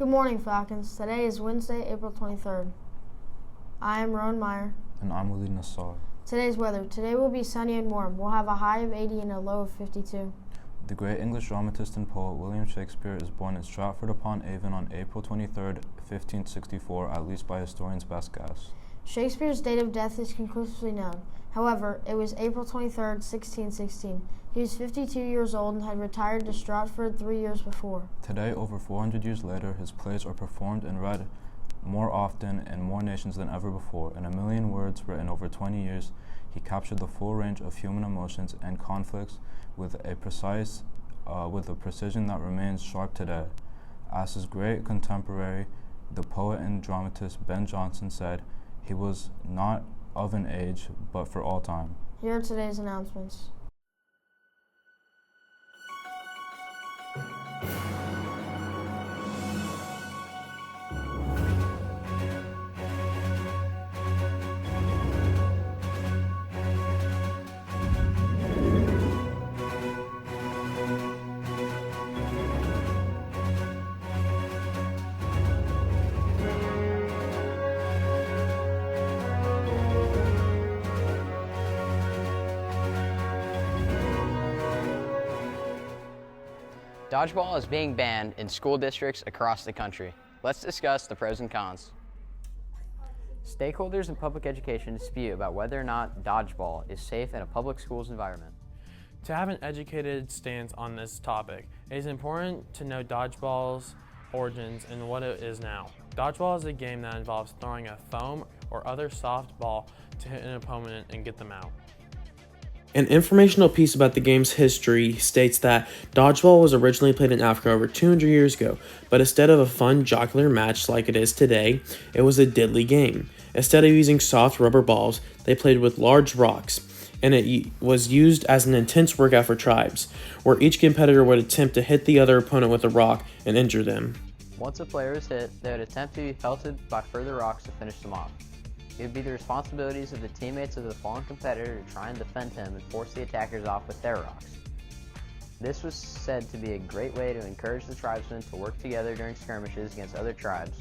morning, Falcons. Today is Wednesday, April 23rd. I am Rowan Meyer. And I'm Walid Nassar. Today's weather. Today will be sunny and warm. We'll have a high of 80 and a low of 52. The great English dramatist and poet William Shakespeare is born in Stratford-upon-Avon on April 23, 1564, at least by historians' best guess. Shakespeare's date of death is conclusively known. However, it was April 23, 1616. He was 52 years old and had retired to Stratford 3 years before. Today, over 400 years later, his plays are performed and read more often in more nations than ever before. In 1,000,000 words written over 20 years, he captured the full range of human emotions and conflicts with a precision that remains sharp today. As his great contemporary, the poet and dramatist Ben Jonson said, he was not of an age, but for all time. Here are today's announcements. Dodgeball is being banned in school districts across the country. Let's discuss the pros and cons. Stakeholders in public education dispute about whether or not dodgeball is safe in a public schools environment. To have an educated stance on this topic, it is important to know dodgeball's origins and what it is now. Dodgeball is a game that involves throwing a foam or other soft ball to hit an opponent and get them out. An informational piece about the game's history states that dodgeball was originally played in Africa over 200 years ago, but instead of a fun jocular match like it is today, it was a deadly game. Instead of using soft rubber balls, they played with large rocks, and it was used as an intense workout for tribes, where each competitor would attempt to hit the other opponent with a rock and injure them. Once a player is hit, they would attempt to be pelted by further rocks to finish them off. It would be the responsibilities of the teammates of the fallen competitor to try and defend him and force the attackers off with their rocks. This was said to be a great way to encourage the tribesmen to work together during skirmishes against other tribes,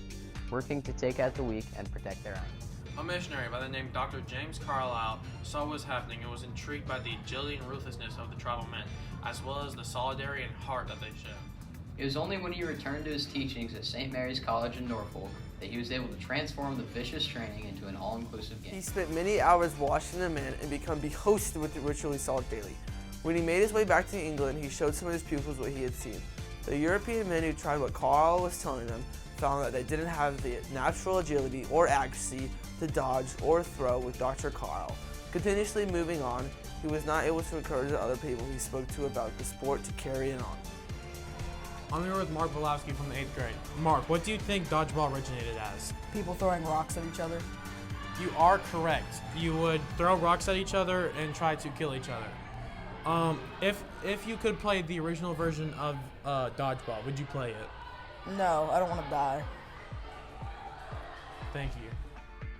working to take out the weak and protect their own. A missionary by the name Dr. James Carlisle saw what was happening and was intrigued by the agility and ruthlessness of the tribal men, as well as the solidarity and heart that they showed. It was only when he returned to his teachings at St. Mary's College in Norfolk that he was able to transform the vicious training into an all-inclusive game. He spent many hours watching the men and become behosted with the ritual he saw daily. When he made his way back to England, he showed some of his pupils what he had seen. The European men who tried what Carl was telling them found that they didn't have the natural agility or accuracy to dodge or throw with Dr. Carl. Continuously moving on, he was not able to encourage the other people he spoke to about the sport to carry it on. I'm here with Mark Bolowski from the 8th grade. Mark, what do you think dodgeball originated as? People throwing rocks at each other. You are correct. You would throw rocks at each other and try to kill each other. If you could play the original version of dodgeball, would you play it? No, I don't want to die. Thank you.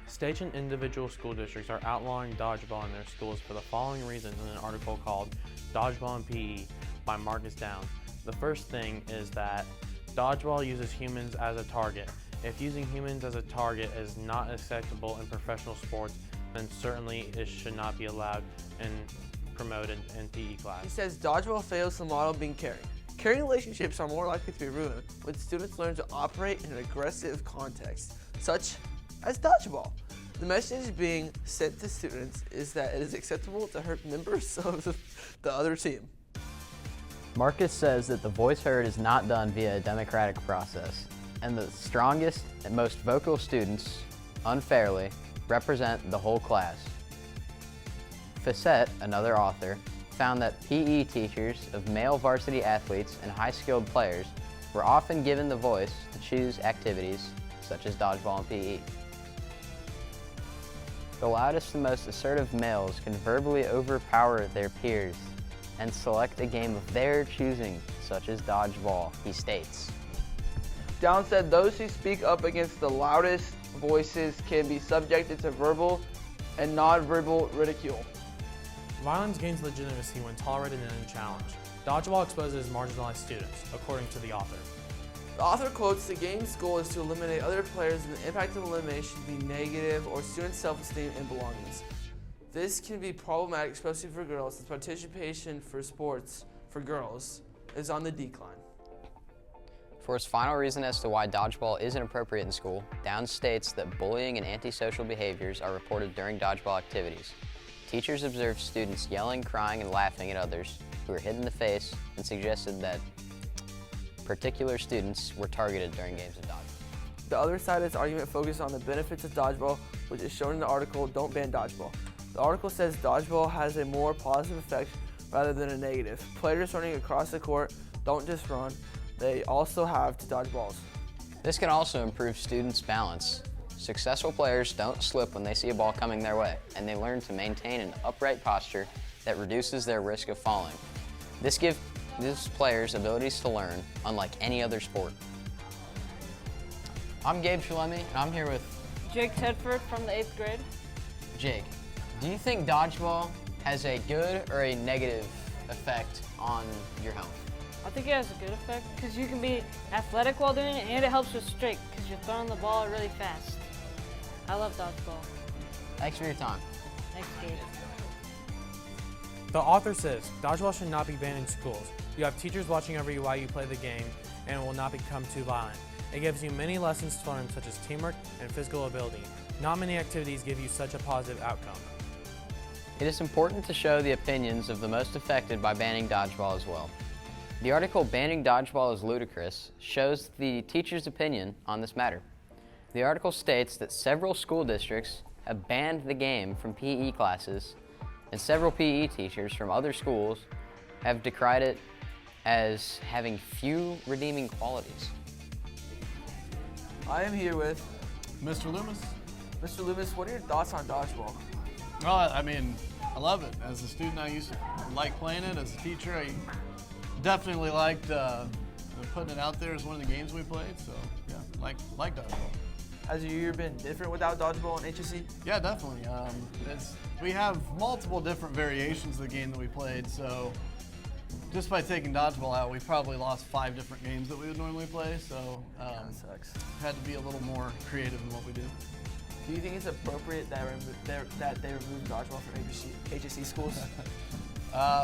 State and individual school districts are outlawing dodgeball in their schools for the following reasons in an article called Dodgeball and PE by Marcus Downs. The first thing is that dodgeball uses humans as a target. If using humans as a target is not acceptable in professional sports, then certainly it should not be allowed and promoted in PE class. He says dodgeball fails to model being caring. Caring relationships are more likely to be ruined when students learn to operate in an aggressive context, such as dodgeball. The message being sent to students is that it is acceptable to hurt members of the other team. Marcus says that the voice heard is not done via a democratic process, and the strongest and most vocal students, unfairly, represent the whole class. Facette, another author, found that PE teachers of male varsity athletes and high-skilled players were often given the voice to choose activities such as dodgeball and PE. The loudest and most assertive males can verbally overpower their peers and select a game of their choosing, such as dodgeball, he states. Downs said those who speak up against the loudest voices can be subjected to verbal and non-verbal ridicule. Violence gains legitimacy when tolerated and challenged. Dodgeball exposes marginalized students, according to the author. The author quotes, "The game's goal is to eliminate other players and the impact of elimination be negative or students' self-esteem and belongings. This can be problematic, especially for girls, since participation for sports for girls is on the decline." For his final reason as to why dodgeball isn't appropriate in school, Downs states that bullying and antisocial behaviors are reported during dodgeball activities. Teachers observed students yelling, crying, and laughing at others who were hit in the face and suggested that particular students were targeted during games of dodgeball. The other side of this argument focuses on the benefits of dodgeball, which is shown in the article, "Don't Ban Dodgeball." The article says dodgeball has a more positive effect rather than a negative. Players running across the court don't just run, they also have to dodge balls. This can also improve students' balance. Successful players don't slip when they see a ball coming their way, and they learn to maintain an upright posture that reduces their risk of falling. This gives players abilities to learn, unlike any other sport. I'm Gabe Shalemi, and I'm here with Jake Tedford from the 8th grade. Jake. Do you think dodgeball has a good or a negative effect on your health? I think it has a good effect because you can be athletic while doing it, and it helps with strength because you're throwing the ball really fast. I love dodgeball. Thanks for your time. Thanks, Gabe. The author says, dodgeball should not be banned in schools. You have teachers watching over you while you play the game, and it will not become too violent. It gives you many lessons to learn, such as teamwork and physical ability. Not many activities give you such a positive outcome. It is important to show the opinions of the most affected by banning dodgeball as well. The article "Banning Dodgeball is Ludicrous" shows the teacher's opinion on this matter. The article states that several school districts have banned the game from PE classes, and several PE teachers from other schools have decried it as having few redeeming qualities. I am here with Mr. Loomis. Mr. Loomis. What are your thoughts on dodgeball? Well, I mean, I love it. As a student, I used to like playing it. As a teacher, I definitely liked putting it out there as one of the games we played. So, yeah, like dodgeball. Has your year been different without dodgeball in HSE? Yeah, definitely. We have multiple different variations of the game that we played. So, just by taking dodgeball out, we probably lost 5 different games that we would normally play. So, That sucks. had to be a little more creative in what we do. Do you think it's appropriate that they remove dodgeball from HSE schools?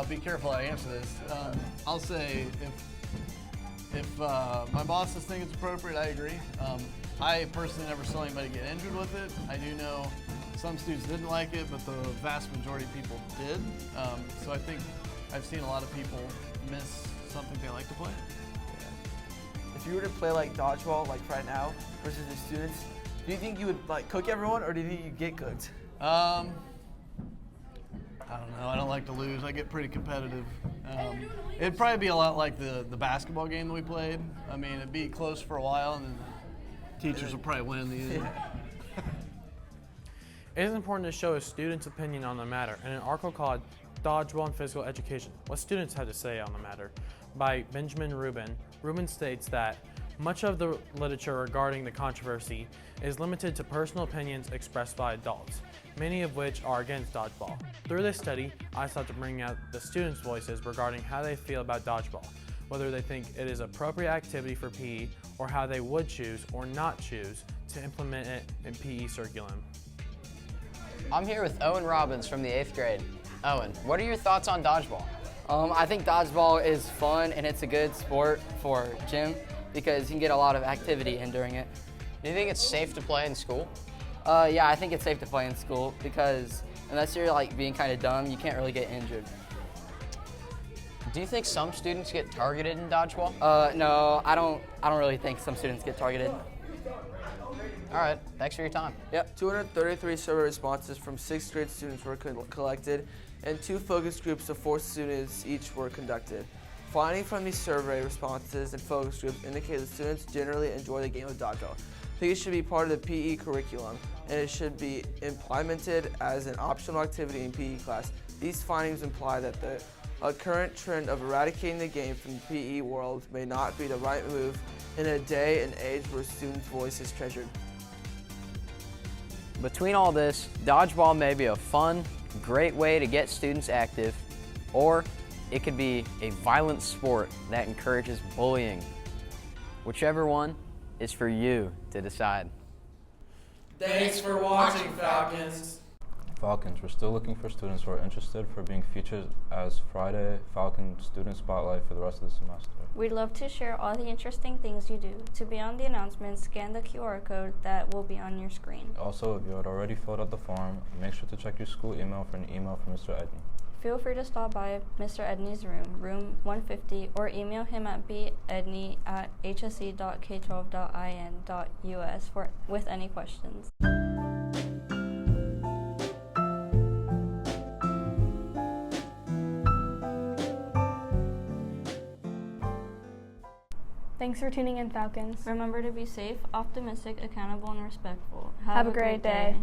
Be careful how I answer this. I'll say if my bosses think it's appropriate, I agree. I personally never saw anybody get injured with it. I do know some students didn't like it, but the vast majority of people did. So I think I've seen a lot of people miss something they like to play. If you were to play like dodgeball, like right now, versus the students, do you think you would like cook everyone, or do you think you'd get cooked? I don't know. I don't like to lose. I get pretty competitive. It'd probably be a lot like the basketball game that we played. I mean, it'd be close for a while, and then teachers will probably win in the end. It is important to show a student's opinion on the matter in an article called Dodgeball and Physical Education, What Students Had to Say on the Matter, by Benjamin Rubin. Rubin states that much of the literature regarding the controversy is limited to personal opinions expressed by adults, many of which are against dodgeball. Through this study, I sought to bring out the students' voices regarding how they feel about dodgeball, whether they think it is an appropriate activity for PE, or how they would choose or not choose to implement it in PE curriculum. I'm here with Owen Robbins from the 8th grade. Owen, what are your thoughts on dodgeball? I think dodgeball is fun and it's a good sport for gym because you can get a lot of activity in during it. Do you think it's safe to play in school? Yeah, I think it's safe to play in school because unless you're like being kind of dumb, you can't really get injured. Do you think some students get targeted in dodgeball? No, I don't really think some students get targeted. All right, thanks for your time. Yep. 233 survey responses from 6th grade students were collected, and 2 focus groups of 4 students each were conducted. Findings from these survey responses and focus groups indicate that students generally enjoy the game of dodgeball. I think it should be part of the PE curriculum, and it should be implemented as an optional activity in PE class. These findings imply that the current trend of eradicating the game from the PE world may not be the right move in a day and age where students' voice is treasured. Between all this, dodgeball may be a fun, great way to get students active, or it could be a violent sport that encourages bullying. Whichever one is for you to decide. Thanks for watching, Falcons. Falcons, we're still looking for students who are interested for being featured as Friday Falcon Student Spotlight for the rest of the semester. We'd love to share all the interesting things you do. To be on the announcement, scan the QR code that will be on your screen. Also, if you had already filled out the form, make sure to check your school email for an email from Mr. Edney. Feel free to stop by Mr. Edney's room, room 150, or email him at bedney@hse.k12.in.us with any questions. Thanks for tuning in, Falcons. Remember to be safe, optimistic, accountable, and respectful. Have a great day.